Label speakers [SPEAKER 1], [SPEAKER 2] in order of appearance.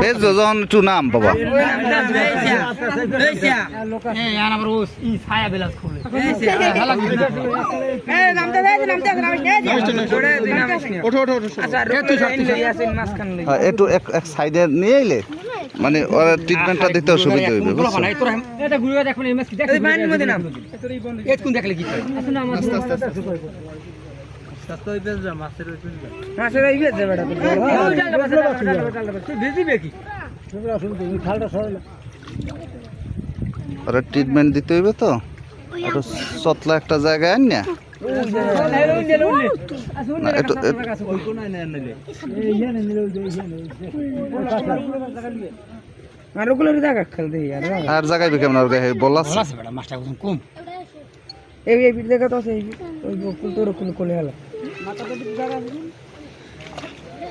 [SPEAKER 1] বেশ যখন একটু নাম বাবা একটু এক সাইডে নিয়ে এলে মানে ওরা ট্রিটমেন্টটা দিতে অসুবিধা হইবে ওরা ট্রিটমেন্ট দিতে হইবে তো একটু সতলা একটা জায়গায় আন না আর জায়গায় কেমন বলা
[SPEAKER 2] কম এই জায়গা তো আছে ওই তোর কোলে